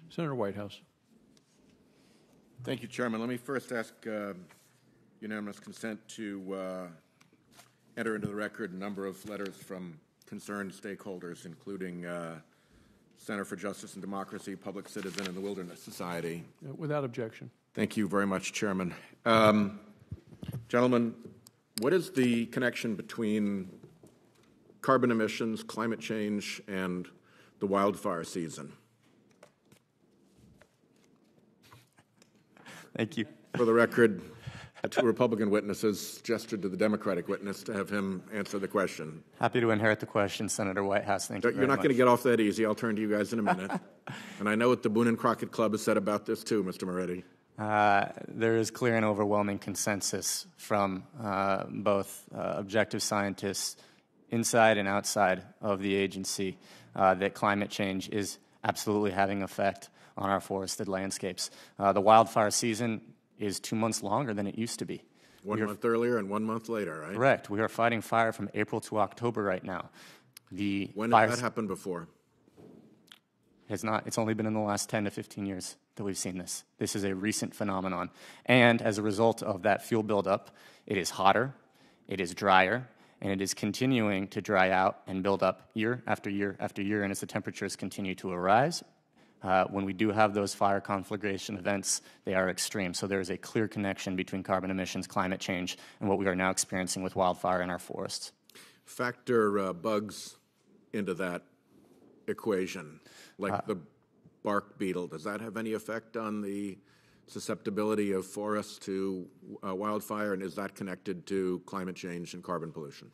Senator Whitehouse. Thank you, Chairman. Let me first ask unanimous consent to enter into the record a number of letters from concerned stakeholders, including Center for Justice and Democracy, Public Citizen, and the Wilderness Society. Without objection. Thank you very much, Chairman. Gentlemen, what is the connection between carbon emissions, climate change, and the wildfire season? Thank you. For the record, two Republican witnesses gestured to the Democratic witness to have him answer the question. Happy to inherit the question, Senator Whitehouse. Thank you very much. You're not going to get off that easy. I'll turn to you guys in a minute. And I know what the Boone and Crockett Club has said about this too, Mr. Moretti. There is clear and overwhelming consensus from both objective scientists inside and outside of the agency that climate change is absolutely having an effect on our forested landscapes. The wildfire season is 2 months longer than it used to be. 1 month earlier and 1 month later, right? Correct. We are fighting fire from April to October right now. When did that happen before? It's only been in the last 10 to 15 years that we've seen this. This is a recent phenomenon. And as a result of that fuel buildup, it is hotter, it is drier, and it is continuing to dry out and build up year after year after year. And as the temperatures continue to rise, when we do have those fire conflagration events, they are extreme. So there is a clear connection between carbon emissions, climate change, and what we are now experiencing with wildfire in our forests. Factor bugs into that equation, like the bark beetle. Does that have any effect on the susceptibility of forests to wildfire, and is that connected to climate change and carbon pollution?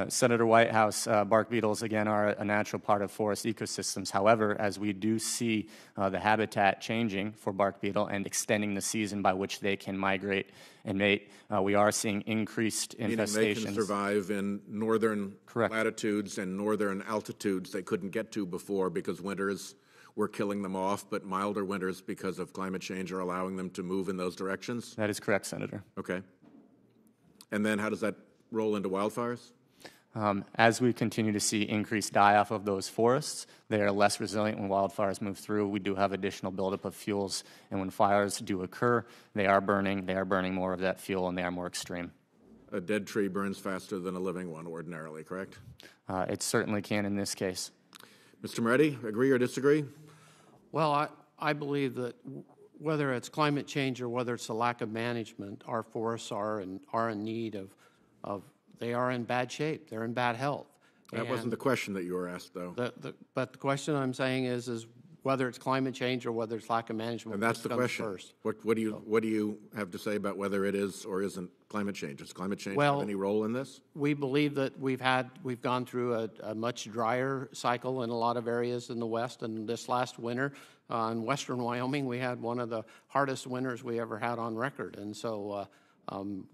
Senator Whitehouse, bark beetles, again, are a natural part of forest ecosystems. However, as we do see the habitat changing for bark beetle and extending the season by which they can migrate and mate, we are seeing increased infestations. Meaning they can survive in northern latitudes and northern altitudes they couldn't get to before because winters were killing them off, but milder winters because of climate change are allowing them to move in those directions? That is correct, Senator. Okay. And then how does that roll into wildfires? As we continue to see increased die-off of those forests, they are less resilient when wildfires move through. We do have additional buildup of fuels, and when fires do occur, they are burning more of that fuel, and they are more extreme. A dead tree burns faster than a living one ordinarily, correct? It certainly can in this case. Mr. Moretti, agree or disagree? Well, I believe that whether it's climate change or whether it's a lack of management, our forests are in need of they are in bad shape. They're in bad health. That wasn't the question that you were asked, though. But the question I'm saying is whether it's climate change or whether it's lack of management. And that's the question. First. What do you have to say about whether it is or isn't climate change? Does climate change have any role in this? We believe that we've gone through a much drier cycle in a lot of areas in the West, and this last winter in western Wyoming we had one of the hardest winters we ever had on record, and so.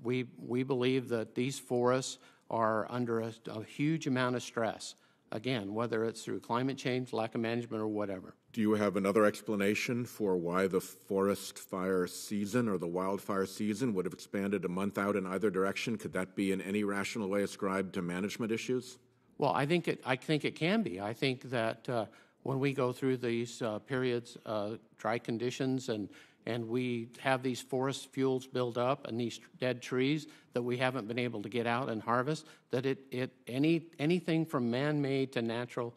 We believe that these forests are under a huge amount of stress, again, whether it's through climate change, lack of management, or whatever. Do you have another explanation for why the forest fire season or the wildfire season would have expanded a month out in either direction? Could that be in any rational way ascribed to management issues? Well, I think it can be. I think that when we go through these periods, dry conditions, and we have these forest fuels build up and these dead trees that we haven't been able to get out and harvest, that anything from man-made to natural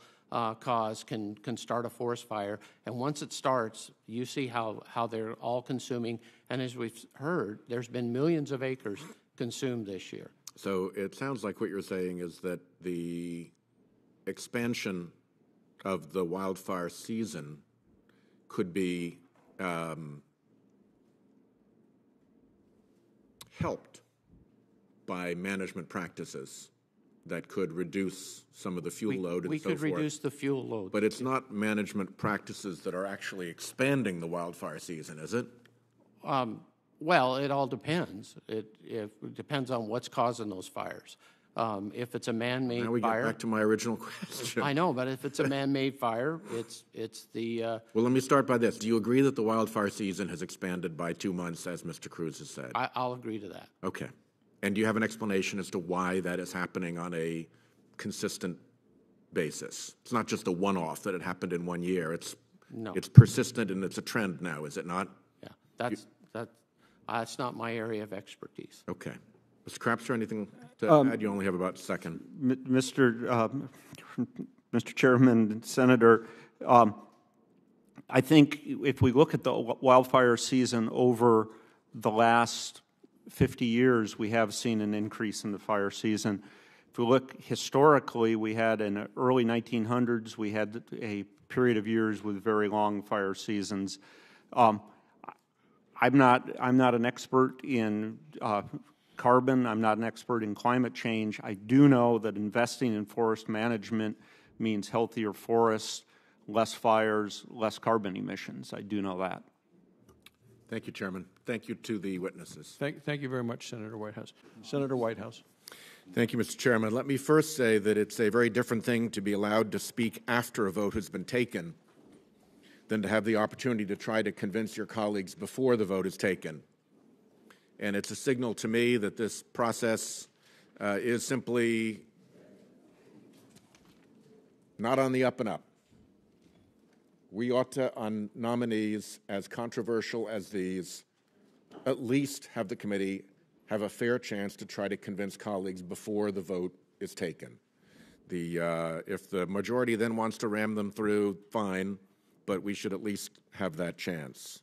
cause can start a forest fire. And once it starts, you see how they're all consuming. And as we've heard, there's been millions of acres consumed this year. So it sounds like what you're saying is that the expansion of the wildfire season could be helped by management practices that could reduce some of the fuel load and so forth. We could reduce the fuel load. But it's not management practices that are actually expanding the wildfire season, is it? Well, it all depends. It depends on what's causing those fires. If it's a man-made fire... Now we get back to my original question. I know, but if it's a man-made fire, it's the... Well, let me start by this. Do you agree that the wildfire season has expanded by 2 months, as Mr. Cruz has said? I'll agree to that. Okay. And do you have an explanation as to why that is happening on a consistent basis? It's not just a one-off that it happened in 1 year. It's No. It's persistent and it's a trend now, is it not? Yeah, that's not my area of expertise. Okay. Mr. Crapster, anything to add? You only have about a second. Mr. Chairman, Senator, I think if we look at the wildfire season over the last 50 years, we have seen an increase in the fire season. If we look historically, we had in the early 1900s, we had a period of years with very long fire seasons. I'm not an expert in carbon. I'm not an expert in climate change. I do know that investing in forest management means healthier forests, less fires, less carbon emissions. I do know that. Thank you, Chairman. Thank you to the witnesses. Thank you very much, Senator Whitehouse. Senator Whitehouse. Thank you, Mr. Chairman. Let me first say that it's a very different thing to be allowed to speak after a vote has been taken than to have the opportunity to try to convince your colleagues before the vote is taken. And it's a signal to me that this process is simply not on the up and up. We ought to, on nominees as controversial as these, at least have the committee have a fair chance to try to convince colleagues before the vote is taken. If the majority then wants to ram them through, fine, but we should at least have that chance.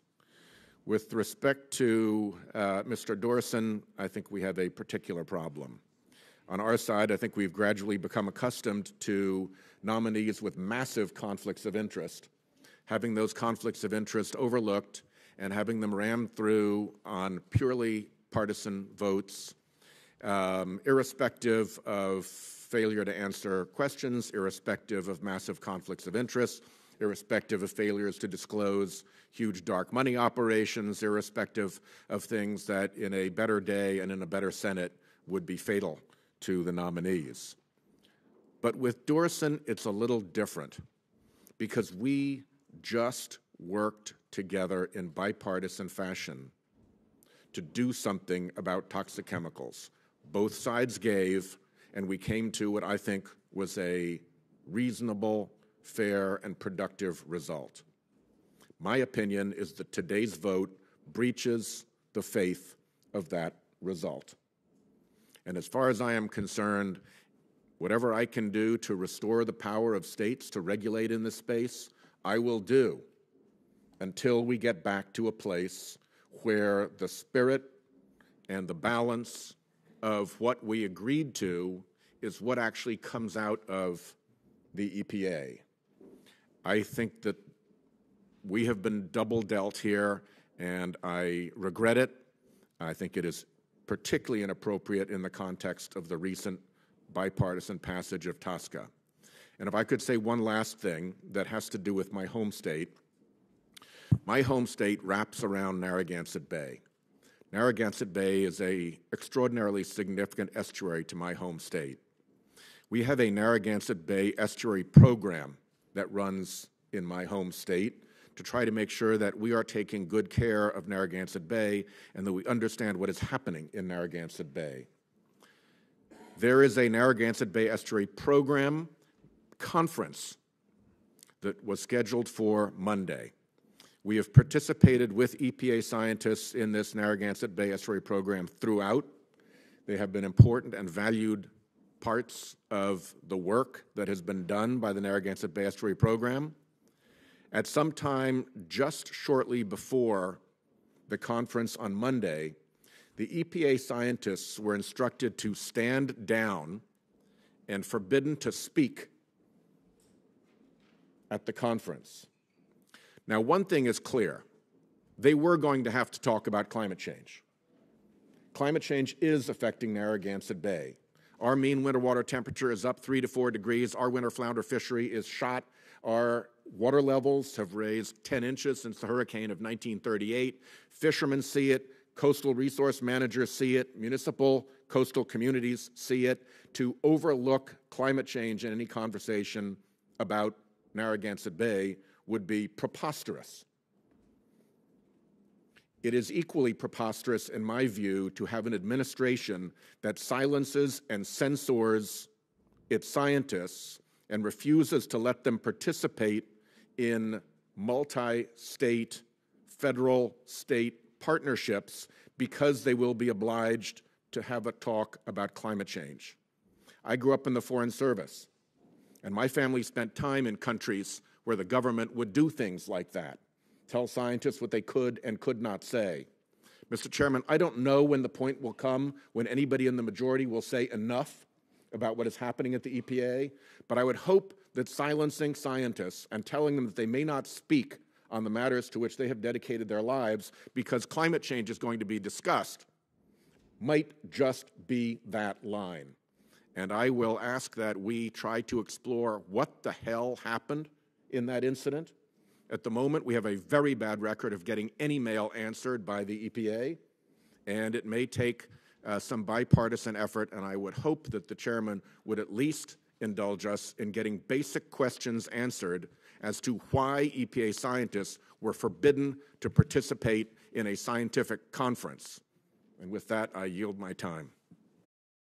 With respect to Mr. Dorson, I think we have a particular problem. On our side, I think we've gradually become accustomed to nominees with massive conflicts of interest, having those conflicts of interest overlooked and having them rammed through on purely partisan votes, irrespective of failure to answer questions, irrespective of massive conflicts of interest, irrespective of failures to disclose huge dark money operations, irrespective of things that in a better day and in a better Senate would be fatal to the nominees. But with Dorson, it's a little different because we just worked together in bipartisan fashion to do something about toxic chemicals. Both sides gave, and we came to what I think was a reasonable, fair, and productive result. My opinion is that today's vote breaches the faith of that result. And as far as I am concerned, whatever I can do to restore the power of states to regulate in this space, I will do until we get back to a place where the spirit and the balance of what we agreed to is what actually comes out of the EPA. I think that we have been double dealt here, and I regret it. I think it is particularly inappropriate in the context of the recent bipartisan passage of TSCA. And if I could say one last thing that has to do with my home state. My home state wraps around Narragansett Bay. Narragansett Bay is an extraordinarily significant estuary to my home state. We have a Narragansett Bay estuary program that runs in my home state to try to make sure that we are taking good care of Narragansett Bay and that we understand what is happening in Narragansett Bay. There is a Narragansett Bay Estuary Program conference that was scheduled for Monday. We have participated with EPA scientists in this Narragansett Bay Estuary Program throughout. They have been important and valued parts of the work that has been done by the Narragansett Bay Estuary Program. At some time just shortly before the conference on Monday, the EPA scientists were instructed to stand down and forbidden to speak at the conference. Now, one thing is clear. They were going to have to talk about climate change. Climate change is affecting Narragansett Bay. Our mean winter water temperature is up 3 to 4 degrees. Our winter flounder fishery is shot. Our water levels have raised 10 inches since the hurricane of 1938. Fishermen see it. Coastal resource managers see it. Municipal coastal communities see it. To overlook climate change in any conversation about Narragansett Bay would be preposterous. It is equally preposterous, in my view, to have an administration that silences and censors its scientists and refuses to let them participate in multi-state, federal-state partnerships because they will be obliged to have a talk about climate change. I grew up in the Foreign Service, and my family spent time in countries where the government would do things like that, tell scientists what they could and could not say. Mr. Chairman, I don't know when the point will come when anybody in the majority will say enough about what is happening at the EPA, but I would hope that silencing scientists and telling them that they may not speak on the matters to which they have dedicated their lives because climate change is going to be discussed might just be that line. And I will ask that we try to explore what the hell happened in that incident. At the moment, we have a very bad record of getting any mail answered by the EPA, and it may take some bipartisan effort, and I would hope that the chairman would at least indulge us in getting basic questions answered as to why EPA scientists were forbidden to participate in a scientific conference. And with that, I yield my time.